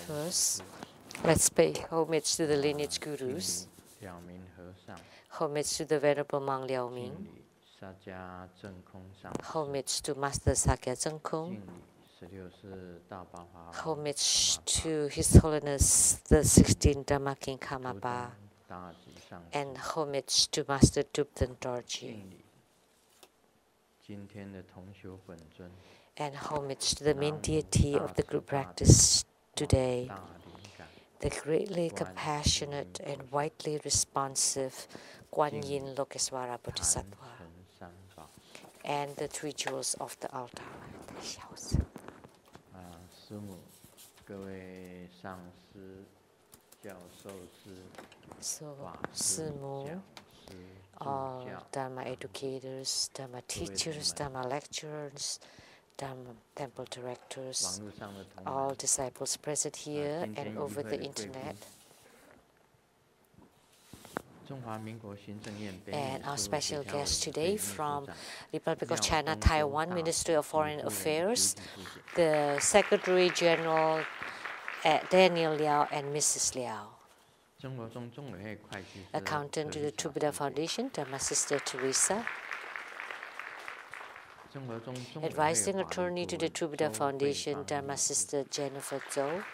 First, let's pay homage to the lineage gurus, homage to the Venerable Monk Liao Ming, homage to Master Sakya Zhengkong, homage to His Holiness the 16th Dharma King Karmapa, and homage to Master Dubden Dorji, and homage to the main deity of the group practice today, the greatly compassionate and widely responsive Guan Yin Lokeswara Bodhisattva, and the three jewels of the altar. So, Simu, all Dharma educators, Dharma teachers, Dharma lecturers, Dharma temple directors, all disciples present here and over the internet, and our special guest today from Republic of China, Taiwan, Ministry of Foreign Affairs, the Secretary General Daniel Liao and Mrs. Liao. Accountant to the True Buddha Foundation, Dharma Sister Teresa. Advising attorney to the True Buddha Foundation, Dharma Sister Jennifer Zhou.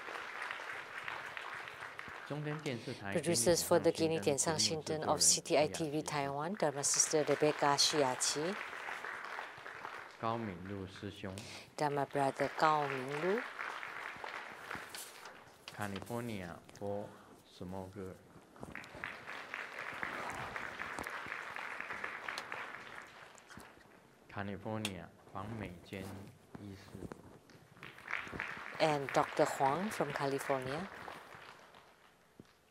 Producers for the Guinea Tian Sang Shinton of CTI TV Taiwan, Dharma Sister Rebecca Shiachi. Dharma Brother Gao Minglu. California for smoker. California, Huang Meijian医师. And Dr. Huang from California.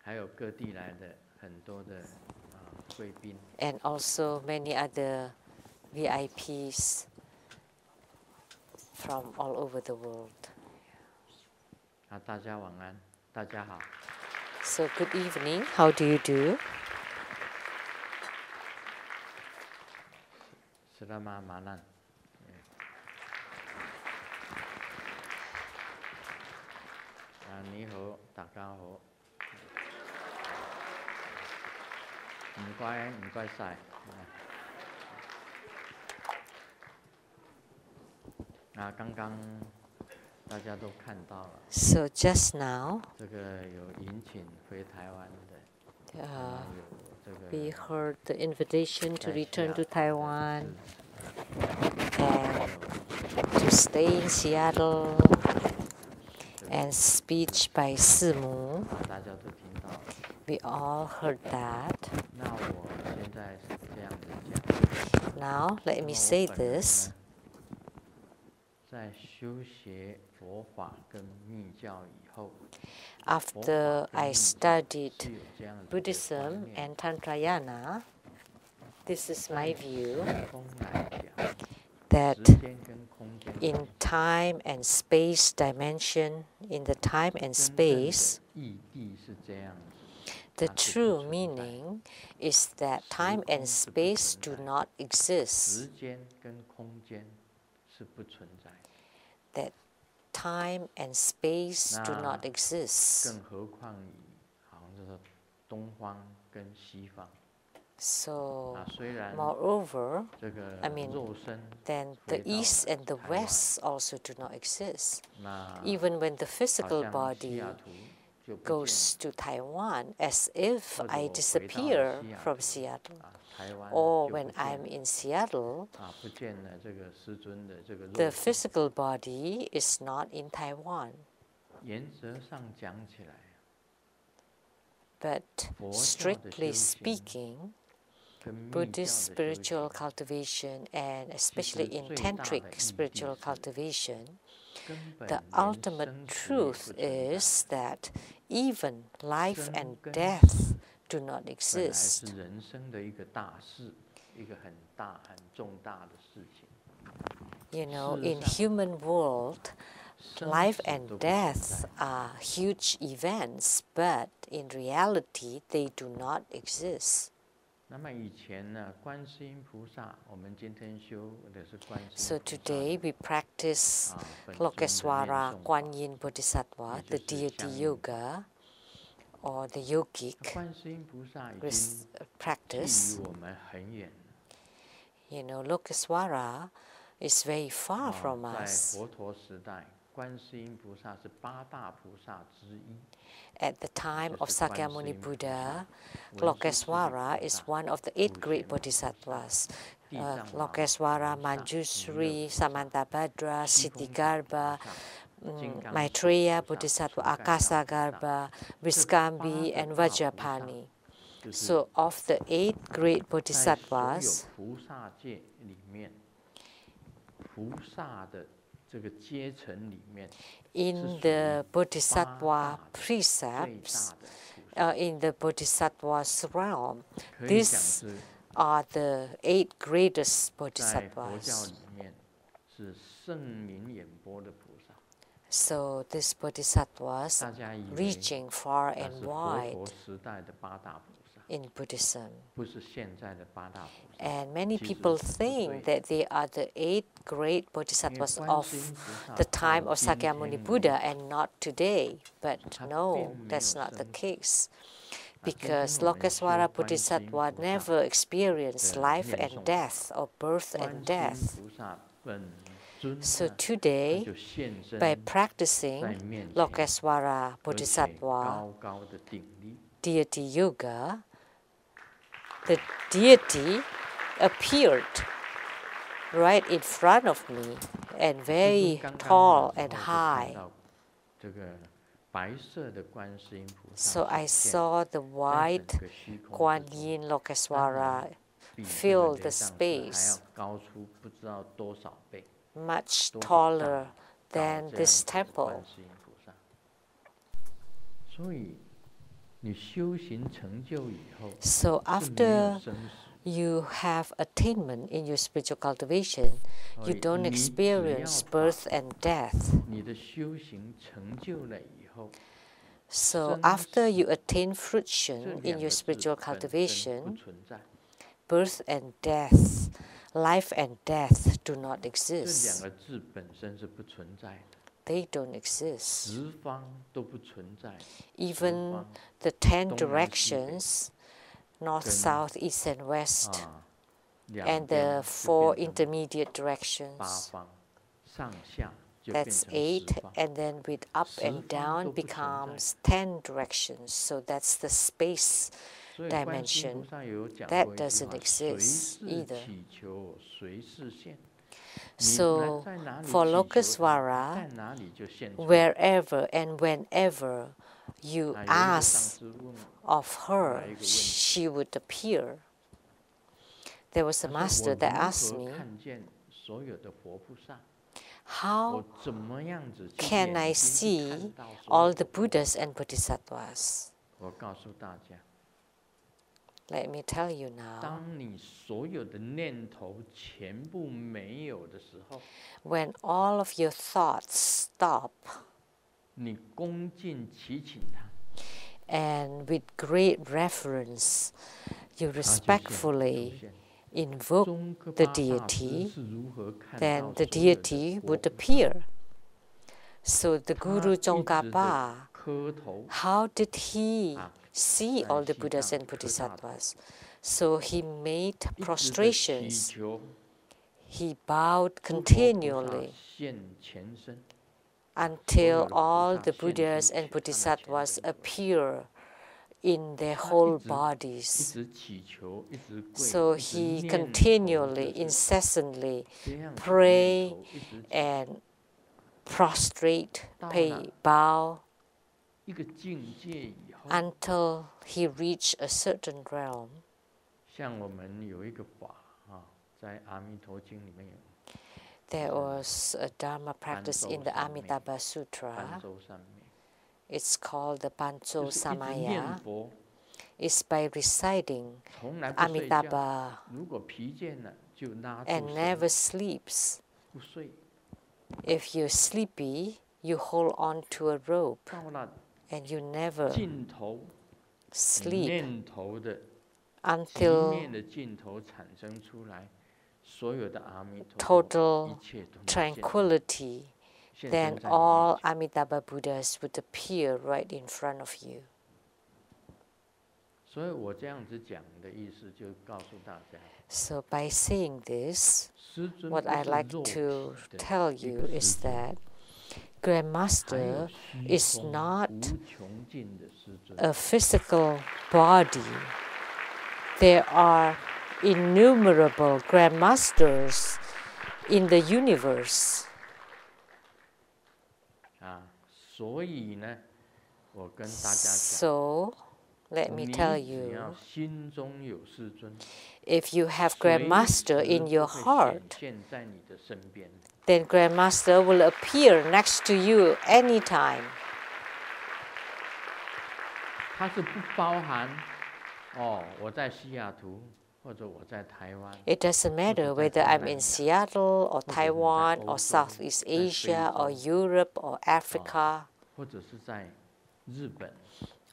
还有各地来的很多的贵宾. And also many other VIPs from all over the world. 大家晚安，大家好. So good evening. How do you do? Selamat malam. 你好，大家好. 唔該晒. 刚刚 大家都看到了. So just now, 这个有引请回台湾的. we heard the invitation to return to Taiwan and to stay in Seattle, and speech by Simu. 大家都听到. We all heard that. 那我现在是这样子讲. Now let me say this. 在修学佛法跟密教以后, After I studied Buddhism and Tantrayana, this is my view that in time and space dimension, in the time and space, the true meaning is that time and space do not exist. That time and space do not exist. So, moreover, then the East and the West also do not exist. Even when the physical body goes to Taiwan, as if I disappear from Seattle, or when I'm in Seattle, the physical body is not in Taiwan. But strictly speaking, Buddhist spiritual cultivation, and especially in tantric spiritual cultivation, the ultimate truth is that even life and death do not exist. You know, in human world, life and death are huge events, but in reality, they do not exist. So today we practice Lokeswara Kuan Yin Bodhisattva, the deity yoga, or the yogic practice. You know, Lokeswara is very far from us. At the time of Sakyamuni Buddha, Lokeswara is one of the 8 great bodhisattvas. Lokeswara, Manjusri, Samantabhadra, Siddhigarbha, Maitreya Bodhisattva, Akasagarbha, Viskambi, and Vajrapani. So of the 8 great bodhisattvas, in the bodhisattva precepts, in the bodhisattva's realm, these are the 8 greatest bodhisattvas. So these bodhisattvas reaching far and wide in Buddhism. And many people think that they are the 8 great bodhisattvas of the time of Sakyamuni Buddha and not today. But no, that's not the case. Because Lokeswara Bodhisattva never experienced life and death or birth and death. So today, by practicing Lokeswara Bodhisattva deity yoga, the deity appeared right in front of me and very tall and high. So I saw the white Kuan Yin Lokeswara fill the space, much taller than this temple. So after you have attainment in your spiritual cultivation, you don't experience birth and death. So after you attain fruition in your spiritual cultivation, birth and death, life and death do not exist. They don't exist. Even the 10 directions, north, south, east, and west, and the 4 intermediate directions, that's 8, and then with up and down becomes 10 directions. So that's the space dimension. That doesn't exist either. So for Lokeswara, wherever and whenever you ask of her, she would appear. There was a master that asked me, how can I see all the Buddhas and Bodhisattvas? Let me tell you now. When all of your thoughts stop, and with great reverence, you respectfully invoke the deity, then the deity would appear. So the Guru Tsongkhapa, how did he see all the Buddhas and Bodhisattvas? So he made prostrations. He bowed continually until all the Buddhas and Bodhisattvas appear in their whole bodies. So he continually, incessantly pray and prostrate, bow, until he reached a certain realm. There was a Dharma practice in the Amitabha Sutra. It's called the Pancho Samaya. It's by reciting Amitabha and never sleeps. If you're sleepy, you hold on to a rope and you never sleep. until total tranquility, then all Amitabha Buddhas would appear right in front of you. So by saying this, what I like to tell you is that Grandmaster is not a physical body. There are innumerable Grandmasters in the universe. So, let me tell you, if you have Grandmaster in your heart, then Grandmaster will appear next to you anytime. It doesn't matter whether I'm in Seattle or Taiwan or Southeast Asia or Europe or Africa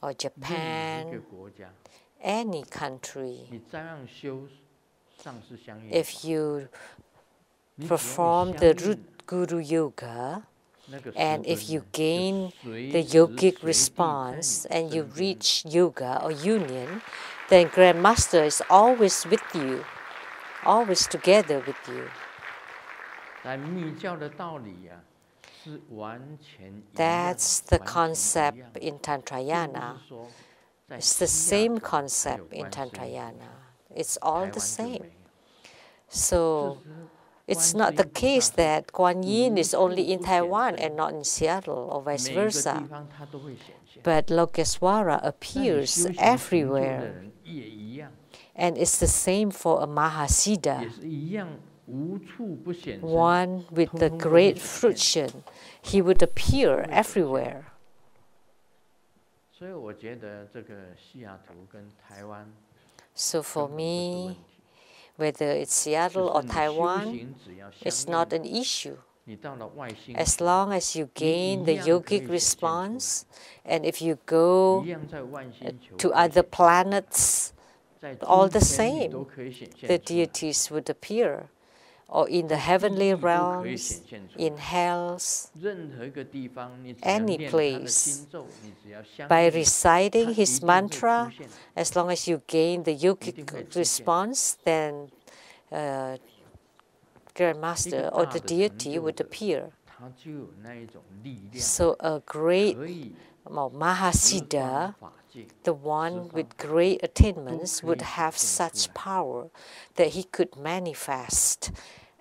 or Japan, any country. If you perform the root guru yoga, and if you gain the yogic response and you reach yoga or union, then Grandmaster is always with you, always together with you. That's the concept in Tantrayana. It's the same concept in Tantrayana. It's all the same. So it's not the case that Kuan Yin is only in Taiwan and not in Seattle or vice versa. But Lokeswara appears everywhere. And it's the same for a Mahasiddha, one with the great fruition. He would appear everywhere. So for me, whether it's Seattle or Taiwan, it's not an issue. As long as you gain the yogic response, and if you go to other planets, all the same, the deities would appear, or in the heavenly realms, in hells, any place. By reciting his mantra, as long as you gain the yogic response, then Grandmaster or the deity would appear. So a great Mahasiddha, the one with great attainments, would have such power that he could manifest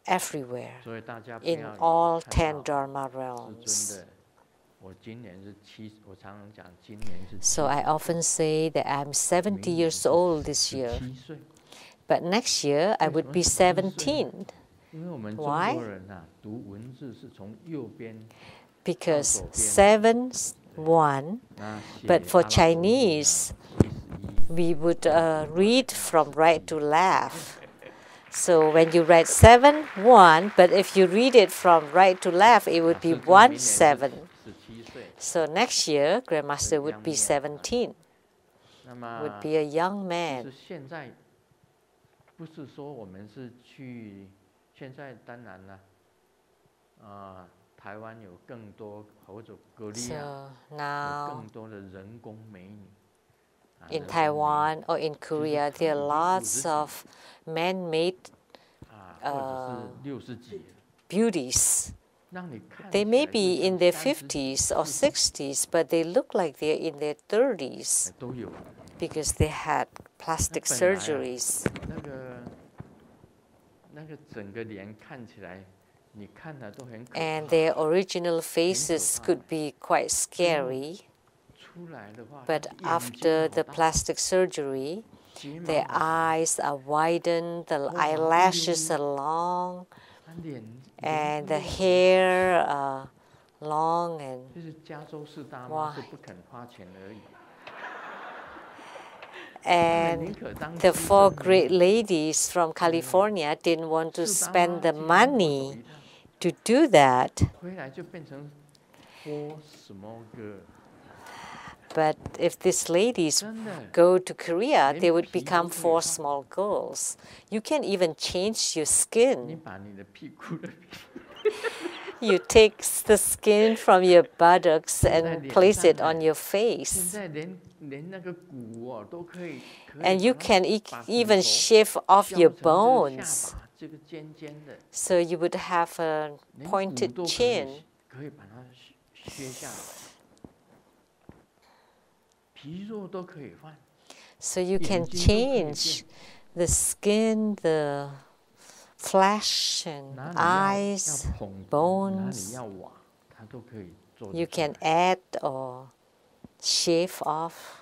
everywhere in all 10 Dharma realms. So I often say that I'm 70 years old this year, but next year I would be 17. Why? Because 7, 1, but for Chinese, we would read from right to left. So when you write 7, 1, but if you read it from right to left, it would be 1, 7. So next year, Grandmaster would be 17, would be a young man. So now, in Taiwan or in Korea, there are lots of man-made beauties. They may be in their 50s or 60s, but they look like they're in their 30s because they had plastic surgeries. And their original faces could be quite scary, but after the plastic surgery, their eyes are widened, the eyelashes are long, and the hair are long and wide. And the 4 great ladies from California didn't want to spend the money to do that. But if these ladies go to Korea, they would become 4 small girls. You can even change your skin. You take the skin from your buttocks and place it on your face. And you can even shave off your bones. So you would have a pointed chin. So you can change the skin, the flesh and eyes, bones. You can add or shave off.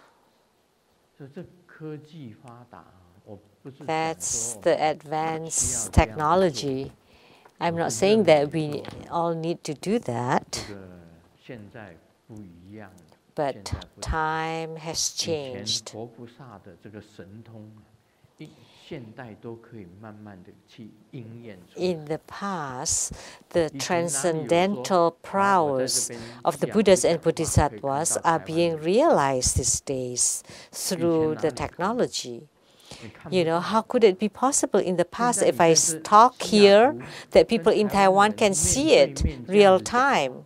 That's the advanced technology. I'm not saying that we all need to do that, but time has changed. In the past, the transcendental prowess of the Buddhas and Bodhisattvas are being realized these days through the technology. You know, how could it be possible in the past if I talk here that people in Taiwan can see it real time?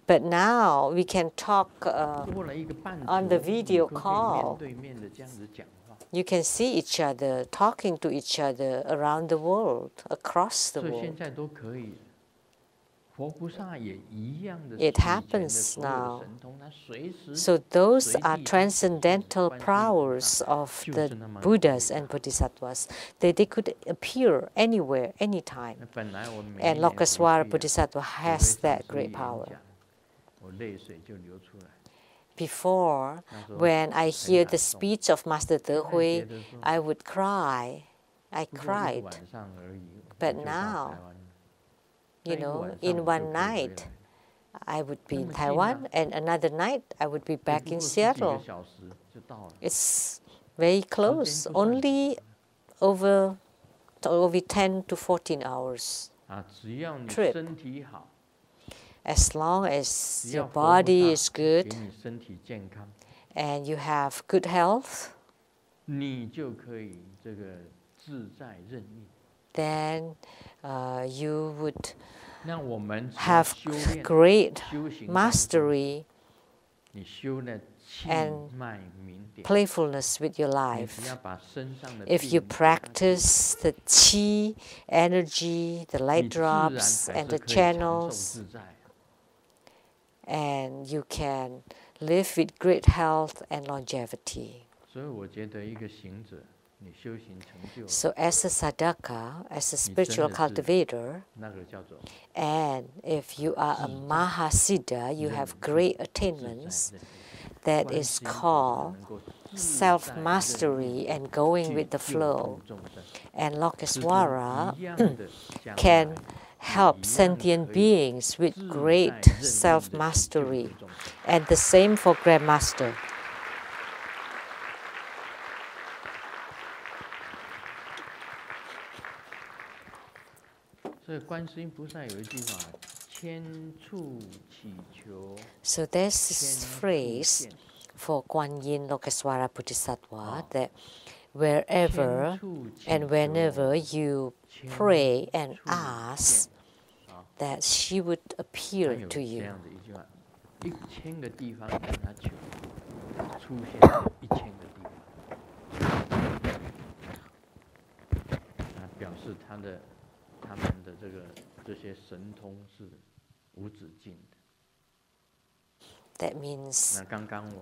But now we can talk on the video call. You can see each other, talking to each other around the world, across the world. It happens now. So those are transcendental powers of the Buddhas and Bodhisattvas. They could appear anywhere, anytime. And Lokaswara Bodhisattva has that great power. Before, when I hear the speech of Master De Hui, I would cry. I cried. But now, you know, in one night, I would be in Taiwan, and another night, I would be back in Seattle. It's very close, only over 10 to 14 hours trip. As long as your body is good and you have good health, then you would have great mastery and playfulness with your life. If you practice the Qi energy, the light drops and the channels, and you can live with great health and longevity. So as a sadhaka, as a spiritual cultivator, and if you are a Mahasiddha, you have great attainments, that is called self-mastery and going with the flow. And Lokaswara can help sentient beings with great self-mastery. And the same for Grandmaster. So there's this phrase for Guan Yin Lokaswara Bodhisattva that wherever and whenever you pray and ask, that she would appear to you. That means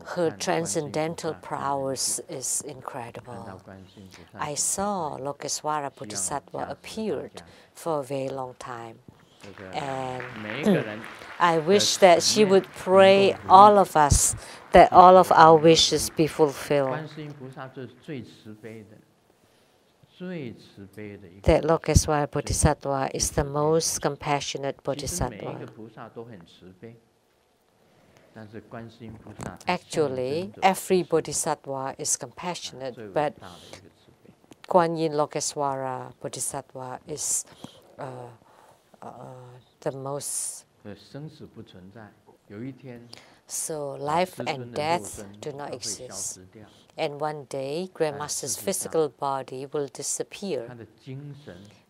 her transcendental prowess is incredible. I saw Lokaswara Bodhisattva appeared for a very long time. And I wish that she would pray all of us, that all of our wishes be fulfilled. That Lokaswara Bodhisattva is the most compassionate Bodhisattva. Actually, every Bodhisattva is compassionate, but Guan Yin Lokaswara Bodhisattva is the most So life and death do not exist. And one day, Grandmaster's physical body will disappear.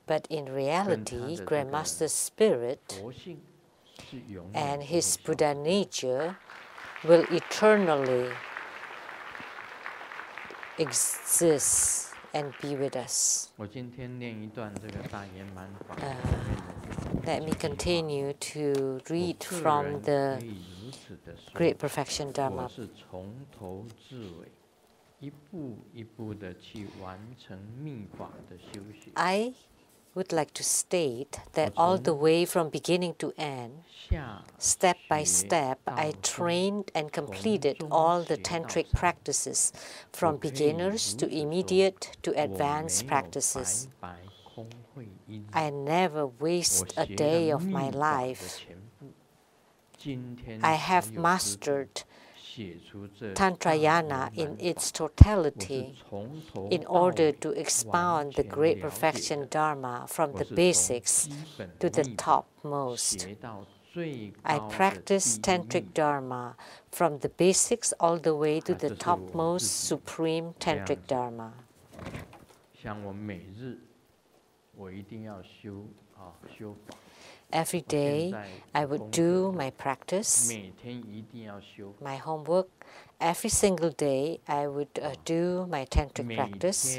But in reality, Grandmaster's spirit and his Buddha nature will eternally exist and be with us. Let me continue to read from the Great Perfection Dharma. I would like to state that all the way from beginning to end, step by step, I trained and completed all the tantric practices, from beginners to immediate to advanced practices. I never waste a day of my life. I have mastered Tantrayana in its totality in order to expound the Great Perfection Dharma from the basics to the topmost. I practice Tantric Dharma from the basics all the way to the topmost supreme Tantric Dharma. Every day, I would do my practice, my homework. Every single day, I would do my tantric practice.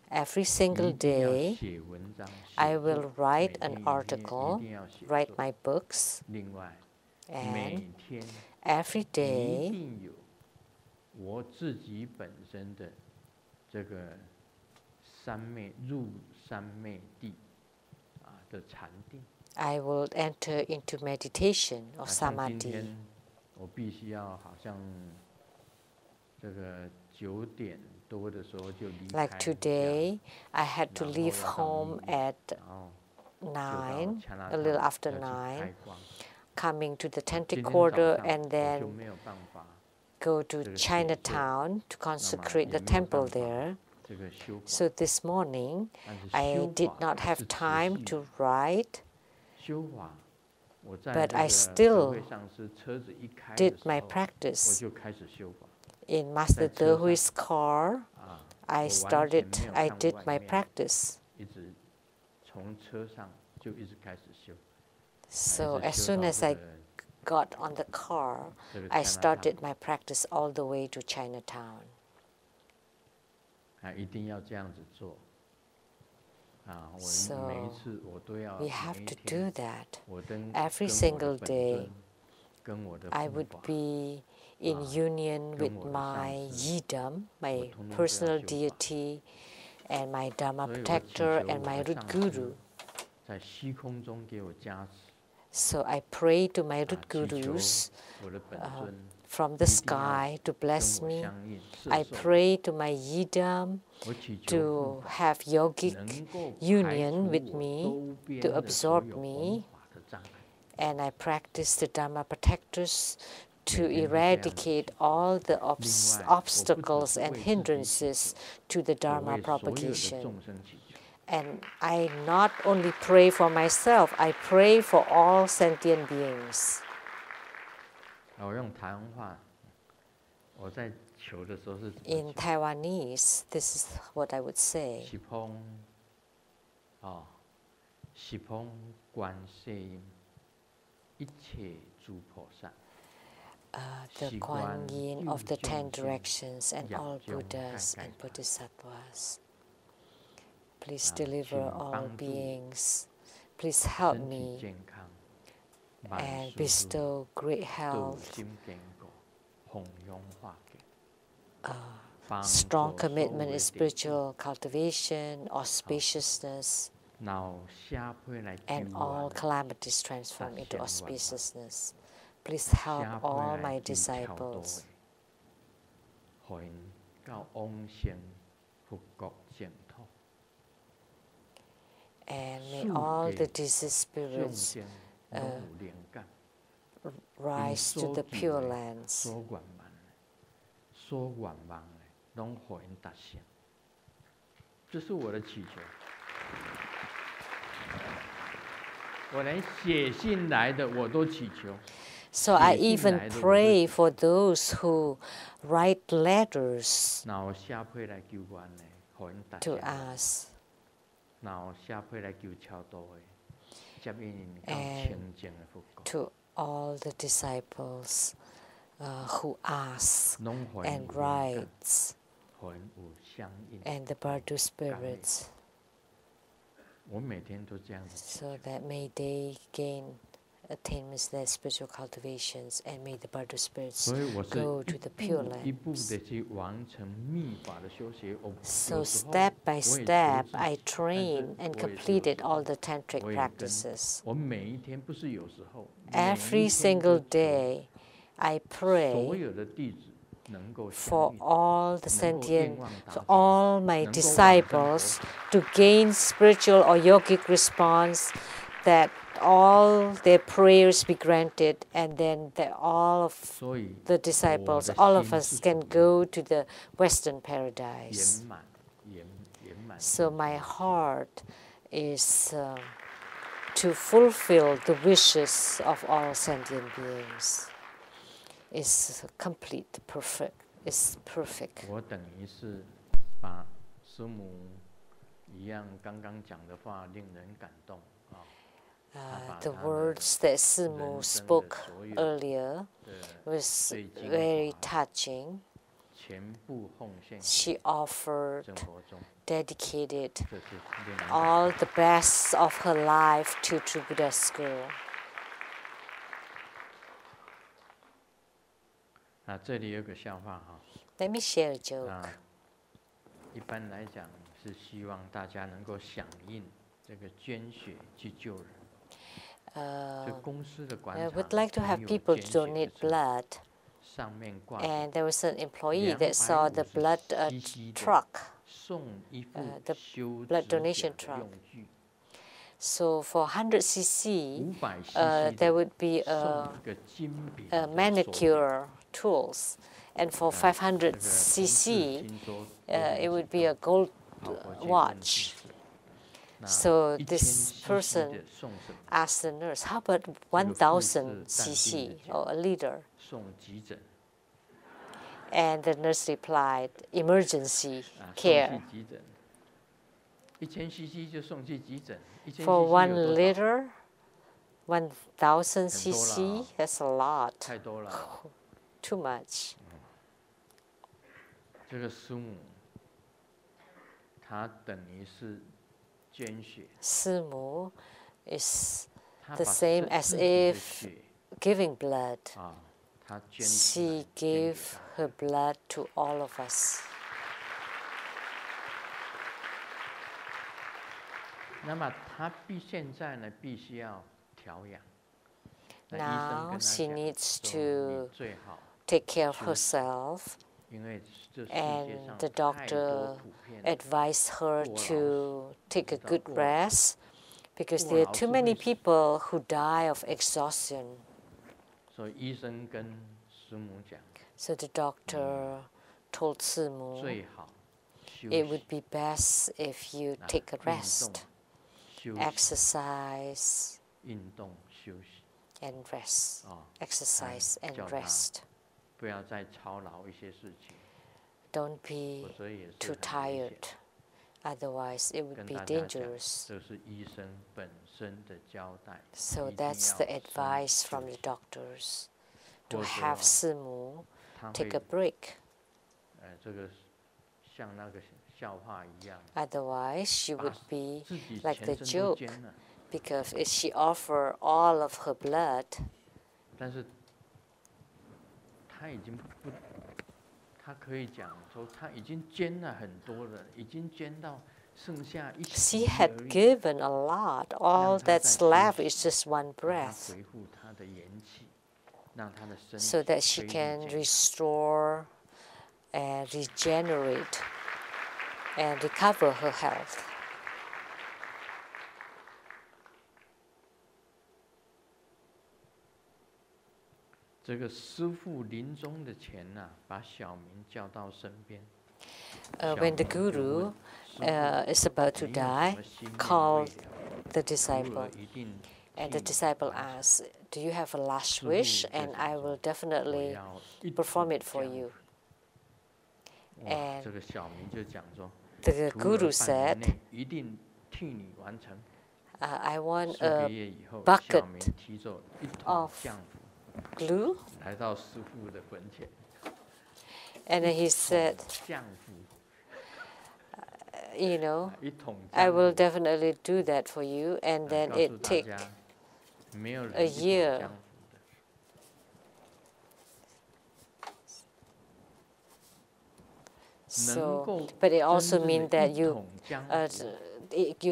Every single day, I will write an article, write my books. And every day, I will enter into meditation of samadhi. Like today, I had to leave home at 9, a little after 9, coming to the Tantric Quarter and then go to Chinatown to consecrate the temple there. So this morning, I did not have time to write, but I still did my practice. In Master Dehui's car, I did my practice. So as soon as I got on the car, I started my practice all the way to Chinatown. So we have to do that. Every single day, I would be in union with my yidam, my personal deity, and my Dharma protector, and my root guru. So I pray to my root gurus from the sky to bless me. I pray to my yidam to have yogic union with me, to absorb me. And I practice the Dharma protectors to eradicate all the obstacles and hindrances to the Dharma propagation. And I not only pray for myself, I pray for all sentient beings. In Taiwanese, this is what I would say. The Kuan Yin of the 10 directions and all Buddhas and Bodhisattvas. Please deliver all beings. Please help me and bestow great health, strong commitment in spiritual cultivation, auspiciousness, and all calamities transform into auspiciousness. Please help all my disciples. And may all the diseased spirits rise to the Pure Lands. So I even pray for those who write letters to us. And to all the disciples who ask and writes, and the Bardu spirits, so that may they gain attainments, their spiritual cultivations, and may the Bardu spirits go to the Pure Lands. So step by step, I train and completed all the tantric practices. Every single day, I pray for all the sentient, so all my disciples to gain spiritual or yogic response, that all their prayers be granted, and then that all of the disciples, all of us can go to the Western paradise. So my heart is to fulfill the wishes of all sentient beings. Is complete, perfect. It's perfect. The words that Simu spoke earlier was very touching. She offered, dedicated all the best of her life to True Buddha School. Let me share a joke. I would like to have people donate blood. And there was an employee that saw the blood truck, the blood donation truck. So for 100 cc, there would be a manicure tools. And for 500 cc, it would be a gold watch. So this person asked the nurse, how about 1,000 cc or a liter? And the nurse replied, emergency care. For 1 liter, 1,000 cc, that's a lot. Too much. Simu is the same as if giving blood. She gave her blood to all of us. Now she needs to take care of herself, and the doctor advised her to take a good rest because there are too many people who die of exhaustion. So the doctor told Simu, it would be best if you take a rest, exercise, and rest. Exercise and rest. Don't be too tired, otherwise it would be dangerous. So that's the advice from the doctors, to have Simu take a break. Otherwise, she would be like the joke, because if she offered all of her blood, she had given a lot. All that's left is just one breath, so that she can restore and regenerate and recover her health. When the guru is about to die, called the disciple, And the disciple asks, do you have a last wish? And I will definitely perform it for you. And the Guru said, I want a bucket of glue. And then he said, you know, I will definitely do that for you. And then it took a year. So, but it also means that you're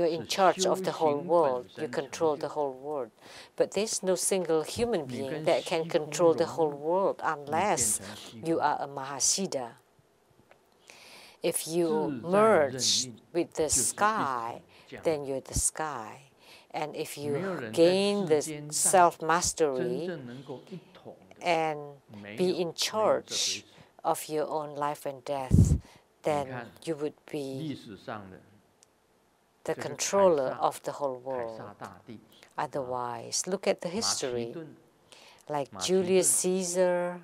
in charge of the whole world. You control the whole world. But there's no single human being that can control the whole world unless you are a Mahasiddha. If you merge with the sky, then you're the sky. And if you gain the self-mastery and be in charge of your own life and death, then you would be the controller of the whole world. Otherwise, look at the history, like Julius Caesar,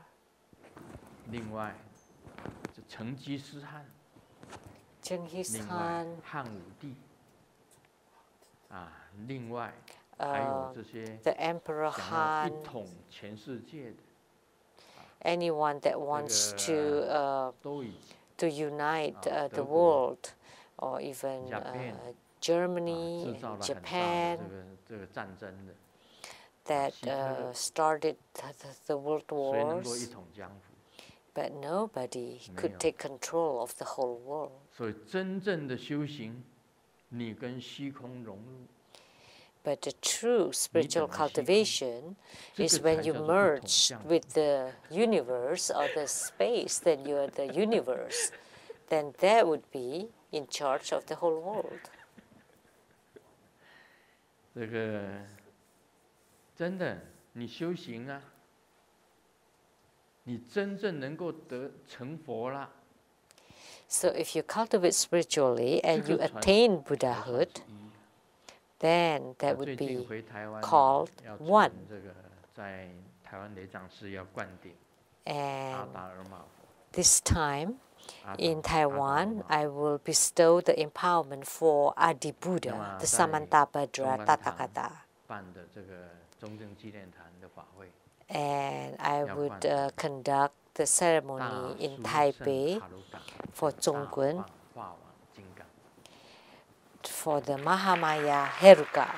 Genghis Khan, the Emperor Han, anyone that wants to unite the world, or even Germany, Japan, that started the world wars, but nobody could take control of the whole world. But the true spiritual cultivation is when you merge with the universe or the space, then you are the universe. Then that would be in charge of the whole world. 这个真的，你修行啊，你真正能够成佛了。So if you cultivate spiritually and you attain Buddhahood, then that would be called one. And this time in Taiwan, I will bestow the empowerment for Adi Buddha, the Samantabhadra Tathagata. And I would conduct the ceremony in Taipei for Dzogchen, for the Mahamaya Heruka,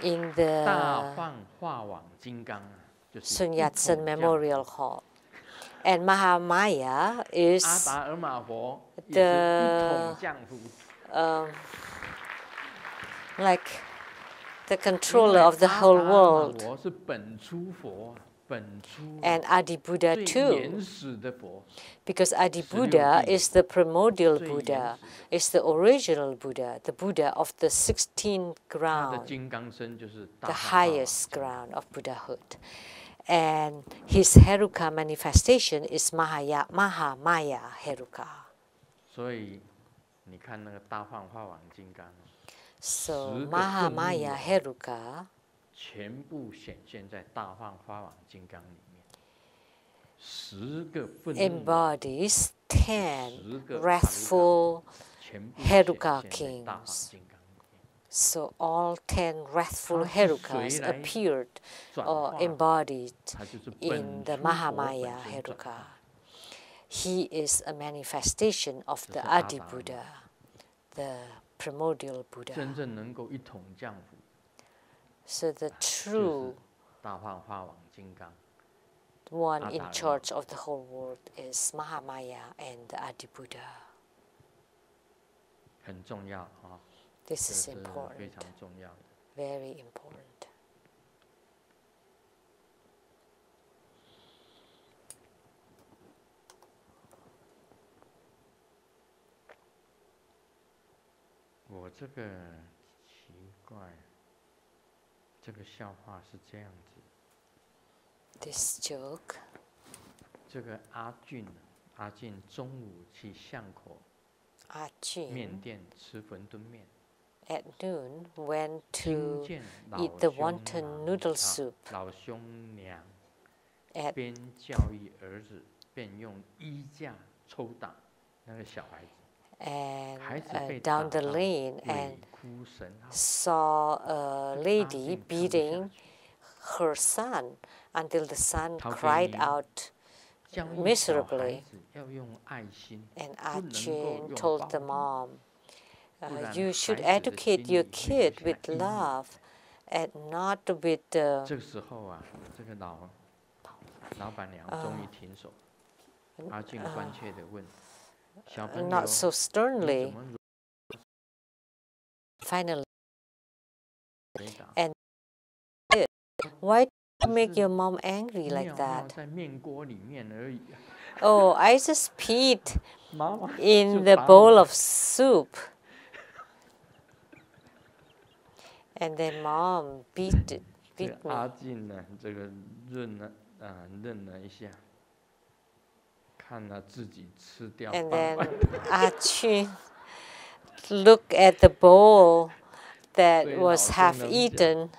in the Sun Yat-sen Memorial Hall. And Mahamaya is the like the controller of the whole world. And Adi Buddha too, because Adi Buddha is the primordial Buddha, is the original Buddha, the Buddha of the 16th ground, the highest ground of Buddhahood. And his Heruka manifestation is Mahamaya Heruka. So Mahamaya Heruka embodies 10 wrathful Heruka kings. So all 10 wrathful Herukas appeared or embodied in the Mahamaya Heruka. He is a manifestation of the Adi Buddha, the primordial Buddha. So the true one in charge of the whole world is Mahamaya and the Adi Buddha. This is important, very important. This joke. 这个阿俊中午去巷口面店吃馄饨面。at noon went to eat the wonton noodle soup. At and down the lane and saw a lady beating her son until the son cried out miserably. And Ching told the mom, you should educate your kid with love and not with not so sternly. Finally, and why do you make your mom angry like that? Oh, I just peed in the bowl of soup. And then mom beat me. And then Ching looked at the bowl that was half eaten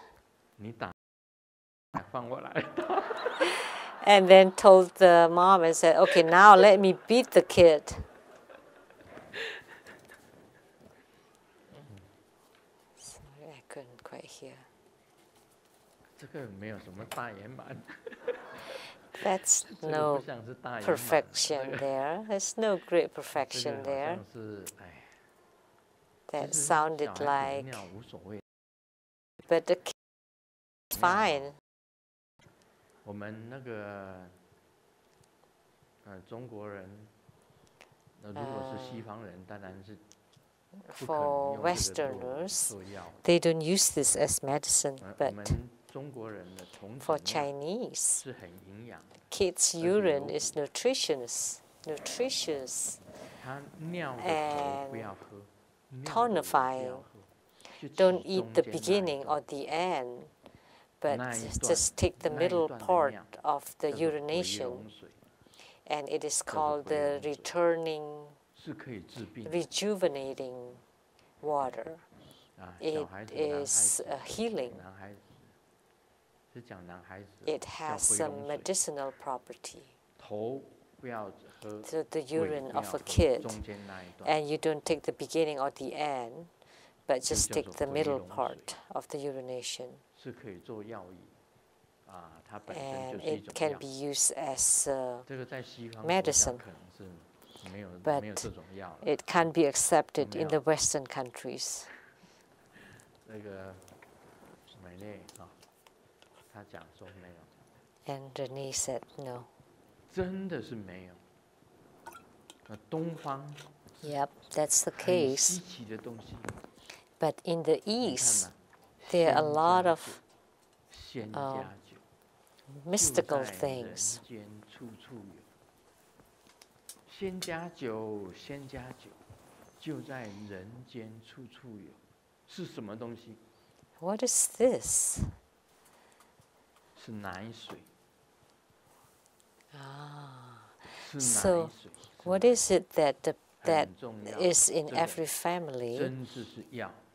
and then told the mom and said, okay, now let me beat the kid. Sorry, I couldn't quite hear. That's no perfection there. There's no great perfection there. That sounded like, but the kid is fine. For Westerners, they don't use this as medicine, but for Chinese, kids' urine is nutritious and tonifying. Don't eat the beginning or the end, but just take the middle part of the urination. And it is called the rejuvenating water. It is healing. It has some medicinal property. So the urine of a kid, and you don't take the beginning or the end, but just take the middle part of the urination. And it can be used as medicine, but it can't be accepted in the Western countries. And Renee said no. Yep, that's the case. But in the East, there are a lot of mystical things. What is this? So, what is it that is in every family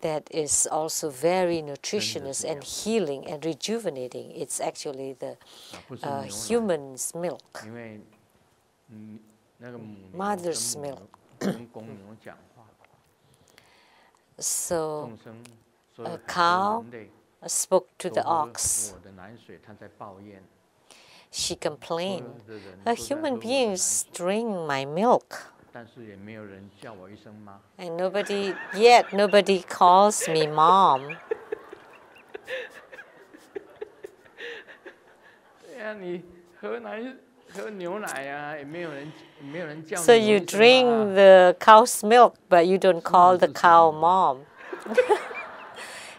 that is also very nutritious and healing and rejuvenating? It's actually the human's milk, mother's milk. So, a cow spoke to the ox. She complained, human beings drink my milk. And nobody calls me mom. So you drink the cow's milk, but you don't call the cow mom.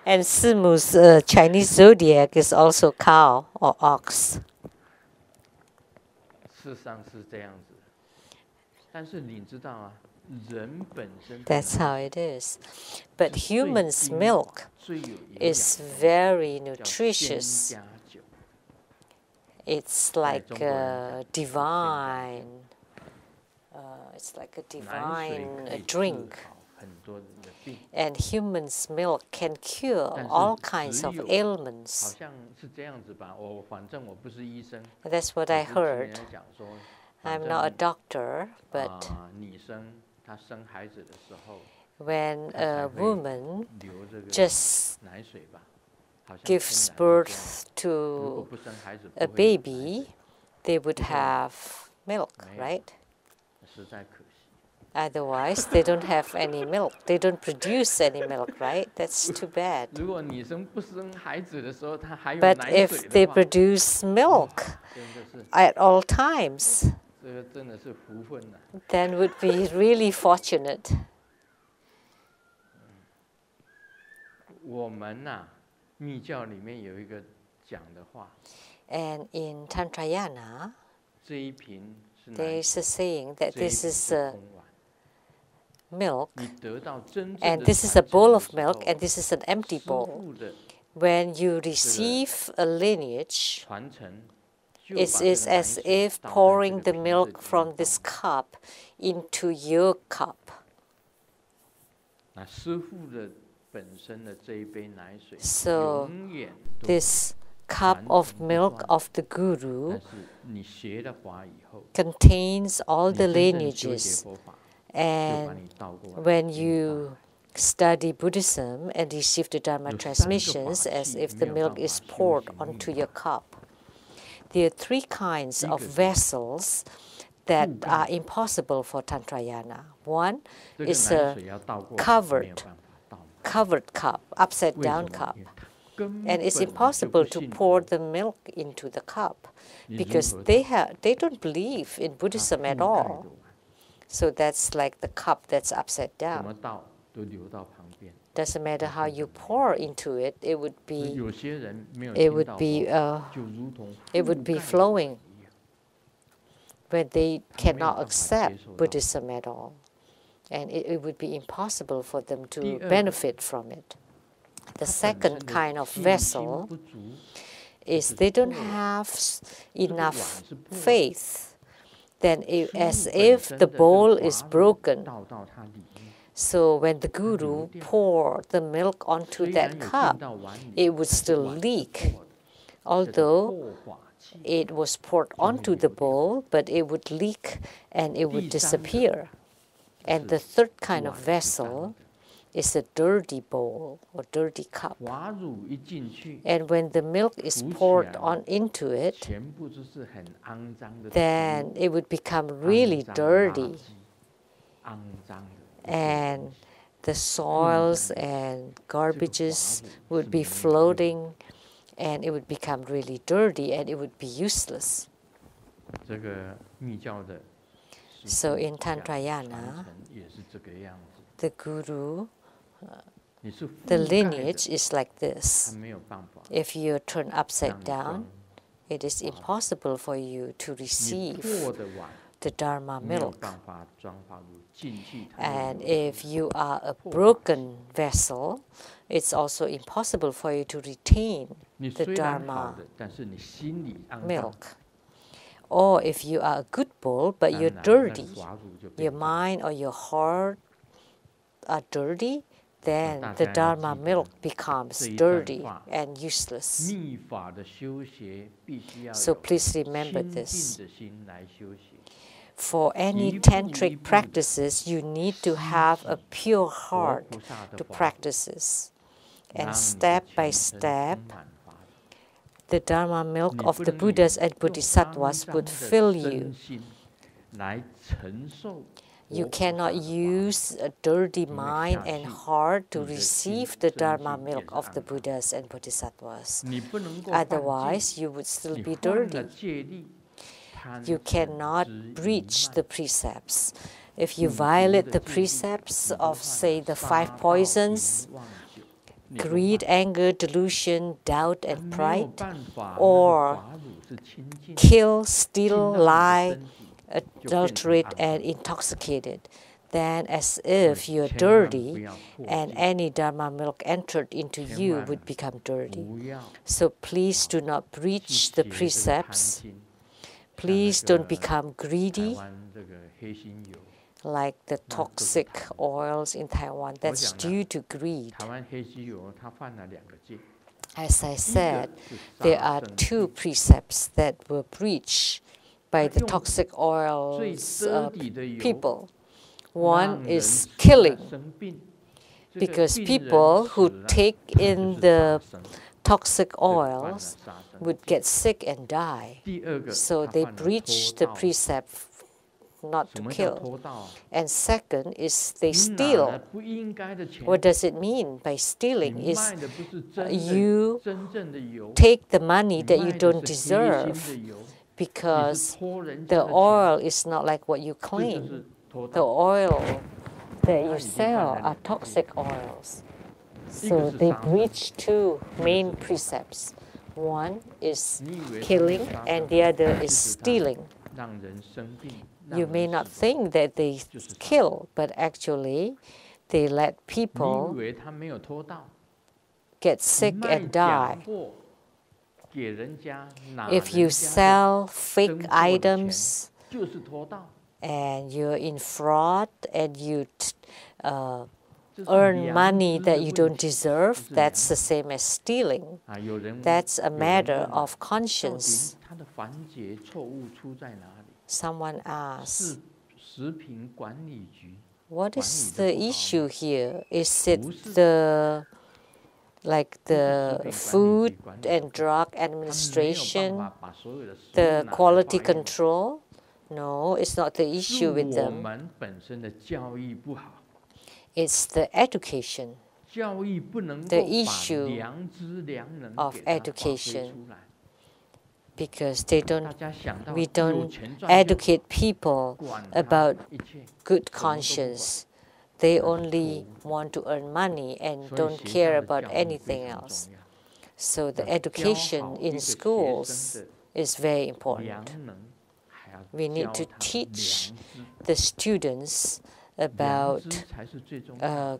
And Simu's Chinese zodiac is also cow or ox. That's how it is. But human's milk is very nutritious. It's like divine. It's like a divine drink. And human's milk can cure all kinds of ailments. That's what I heard. I'm not a doctor, but when a woman just gives birth to a baby, they would have milk, right? Otherwise, they don't have any milk. They don't produce any milk, right? That's too bad. But if they produce milk at all times, then would be really fortunate. And in Tantrayana, there is a saying that this is milk, and this is a bowl of milk, and this is an empty bowl. When you receive a lineage, it is as if pouring the milk from this cup into your cup. So this cup of milk of the Guru contains all the lineages. And when you study Buddhism and receive the Dharma transmissions, as if the milk is poured onto your cup. There are three kinds of vessels that are impossible for Tantrayana. One is a covered cup, upside down cup. And it's impossible to pour the milk into the cup because they don't believe in Buddhism at all. So that's like the cup that's upside down. Doesn't matter how you pour into it, it would be flowing. But they cannot accept Buddhism at all, and it would be impossible for them to benefit from it. The second kind of vessel is they don't have enough faith. Then as if the bowl is broken. So when the Guru poured the milk onto that cup, it would still leak. Although it was poured onto the bowl, but it would leak and it would disappear. And the third kind of vessel is a dirty bowl or dirty cup. And when the milk is poured into it, then it would become really dirty. And the soils and garbages would be floating, and it would become really dirty, and it would be useless. So in Tantrayana, the Guru, the lineage is like this. If you turn upside down, it is impossible for you to receive the Dharma milk. And if you are a broken vessel, it's also impossible for you to retain the Dharma milk. Or if you are a good bowl, but you're dirty, your mind or your heart are dirty, then the Dharma milk becomes dirty and useless. So please remember this. For any tantric practices, you need to have a pure heart to practice this. And step by step, the Dharma milk of the Buddhas and Bodhisattvas would fill you. You cannot use a dirty mind and heart to receive the Dharma milk of the Buddhas and Bodhisattvas. Otherwise, you would still be dirty. You cannot breach the precepts. If you violate the precepts of, say, the 5 poisons, greed, anger, delusion, doubt, and pride, or kill, steal, lie, adulterate, and intoxicated, then as if you're dirty and any Dharma milk entered into you would become dirty. So please do not breach the precepts. Please don't become greedy. like the toxic oils in Taiwan. That's due to greed. As I said, there are two precepts that were breached by the toxic oils people. One is killing, because people who take in the toxic oils would get sick and die. So they breach the precept not to kill. And second is they steal. What does it mean by stealing? Is you take the money that you don't deserve because the oil is not like what you claim. The oil that you sell are toxic oils. So they breach two main precepts. One is killing and the other is stealing. You may not think that they kill, but actually they let people get sick and die. If you sell fake items and you're in fraud and you earn money that you don't deserve, that's the same as stealing. That's a matter of conscience. Someone asks, what is the issue here? Is it the Food and Drug Administration, the quality control? No, it's not the issue with them. It's the education, the issue of education. Because we don't educate people about good conscience. They only want to earn money and don't care about anything else. So the education in schools is very important. We need to teach the students about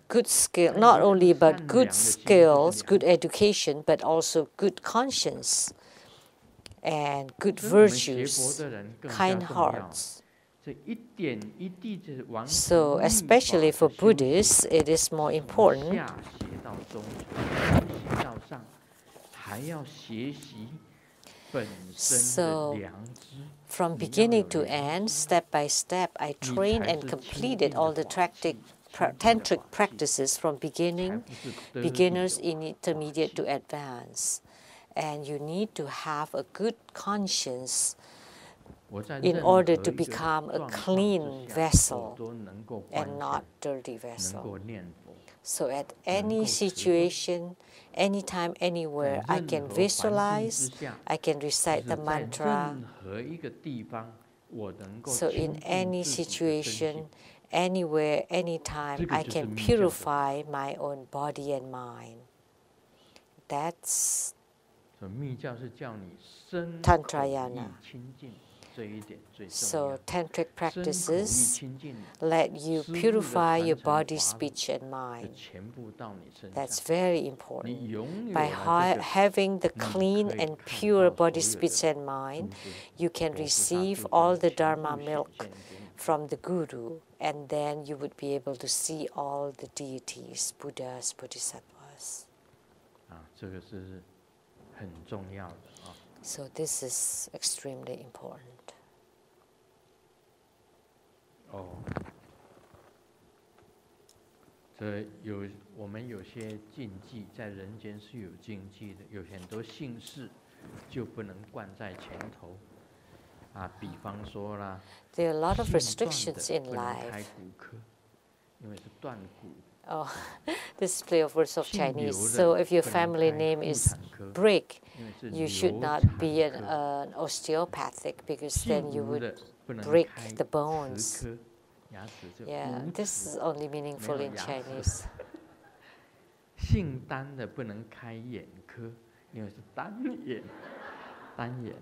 good skill, not only about good skills, good education, but also good conscience and good virtues, kind hearts. So especially for Buddhists, it is more important. So from beginning to end, step by step, I trained and completed all the tantric practices from beginners, intermediate to advanced. And you need to have a good conscience in order to become a clean vessel and not dirty vessel. So at any situation, anytime, anywhere, I can visualize, I can recite the mantra. So in any situation, anywhere, anytime, I can purify my own body and mind. That's Tantrayana. So tantric practices let you purify your body, speech, and mind. That's very important. By having the clean and pure body, speech, and mind, you can receive all the Dharma milk from the Guru, and then you would be able to see all the deities, Buddhas, Bodhisattvas. So this is extremely important. 我们有些禁忌，在人间是有禁忌的，有很多姓氏就不能冠在前头。比方说啦， There are a lot of restrictions in life. 开骨科，因为是断骨。 Oh, this is play of words of Chinese. So if your family name is Brick, you should not be an osteopathic, because then you would break the bones. Yeah, this is only meaningful in Chinese. 姓丹的不能开眼科，因为是单眼，单眼。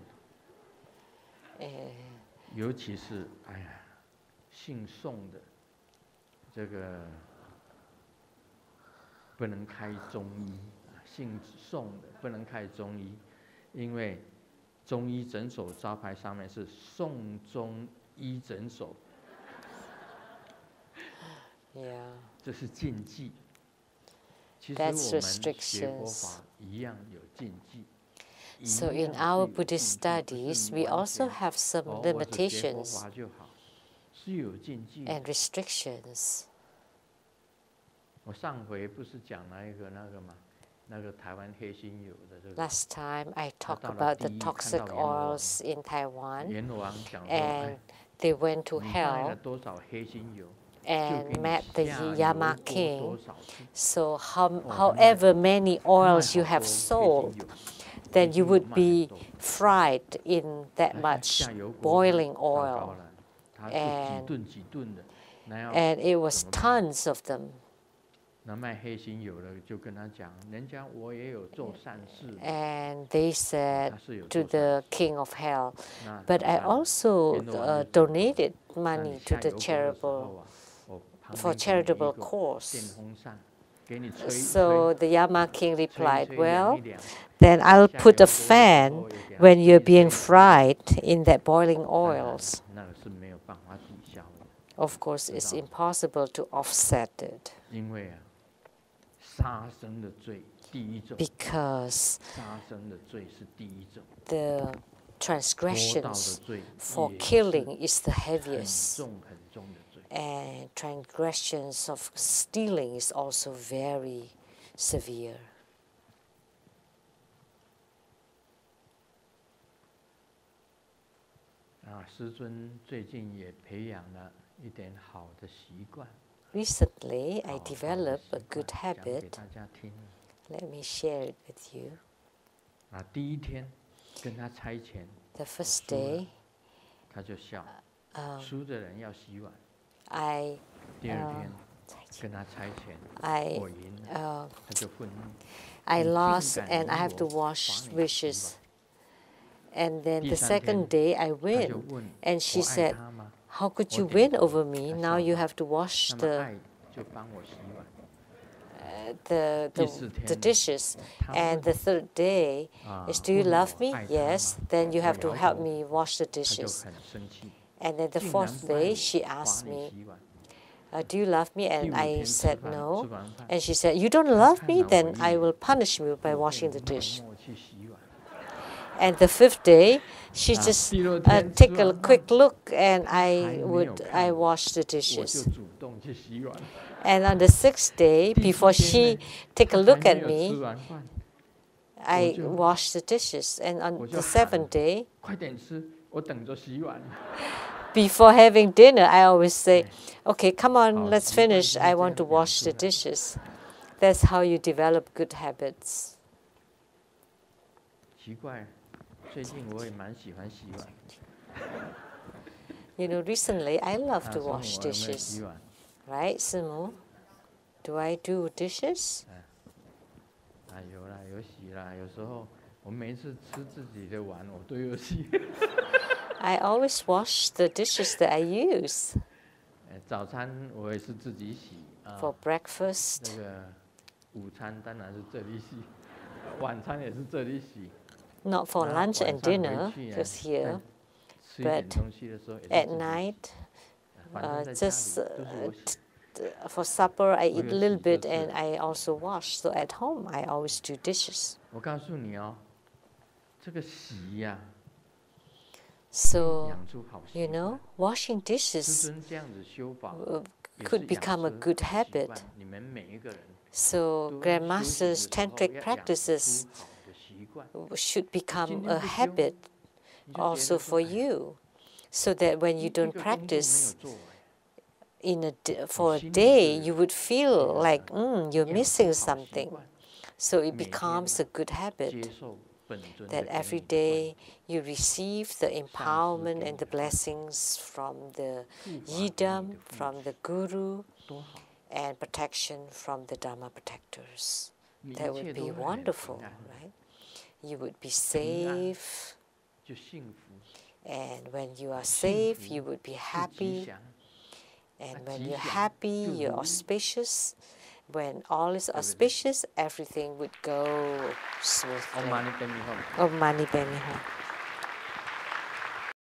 尤其是姓宋的，这个不能开中医，姓宋的不能开中医，因为中医诊所招牌上面是宋中医诊所。Yeah. 这是禁忌。其实 That's 我们学佛 restrictions. 法一样有禁忌。 So in our Buddhist studies, we also have some 我是学佛 limitations 法就好，是有禁忌的。 and restrictions. 我上回不是讲了一个那个吗？那个台湾黑心油的这个。 Last time I talked about the toxic oils in Taiwan, 阎罗王讲说， and they went to 你卖了 hell 多少黑心油， and met the 下油 Yama 锅 king. 多少次。 So however many oils you have sold, then you would be fried in that much boiling oil. 它是几吨几吨的， And it was tons of them. 那卖黑心油的就跟他讲，人家我也有做善事。 And they said to the king of hell, but I also donated money to the for charitable cause. So the Yama king replied, well, then I'll put a fan when you're being fried in that boiling oils. Of course, it's impossible to offset it. Because the transgressions for killing is the heaviest. And transgressions of stealing is also very severe. 师尊最近也培养了一点好的习惯。 Recently, I developed a good habit. Let me share it with you. 第一天跟他差遣， The first day, 他就笑，输的人要洗碗。 I 第二天跟他差遣，我赢了，他就愤怒。 I lost and I have to wash dishes. And then the second day I win. And she said, how could you win over me? Now you have to wash the dishes. And the third day is, do you love me? Yes. Then you have to help me wash the dishes. And then the fourth day she asked me, do you love me? And I said no. And she said, you don't love me? Then I will punish you by washing the dish. And the fifth day, she just take a quick look, and I wash the dishes. And on the sixth day, before she take a look at me, I wash the dishes. And on the seventh day, before having dinner, I always say, okay, come on, let's finish. I want to wash the dishes. That's how you develop good habits. 奇怪，最近我也蛮喜欢洗碗。You know, recently I love to wash dishes. Right, Simu? Do I do dishes? 有啦，有洗啦。有时候我每次吃自己的碗，我都有洗。I always wash the dishes that I use. 早餐我也是自己洗。For breakfast. 那个午餐当然是这里洗，晚餐也是这里洗。Not for lunch and dinner, just here. But at night, just for supper, I eat a little bit and I also wash. So at home, I always do dishes. 我告诉你哦，这个洗呀。 So, you know, washing dishes could become a good habit. So, Grandmaster's tantric practices should become a habit also for you, so that when you don't practice for a day, you would feel like you're missing something. So it becomes a good habit that every day you receive the empowerment and the blessings from the Yidam, from the Guru, and protection from the Dharma protectors. That would be wonderful, right? You would be safe. And when you are safe, you would be happy. And when you're happy, you're auspicious. When all is auspicious, everything would go smoothly. Om Mani Padme Hum.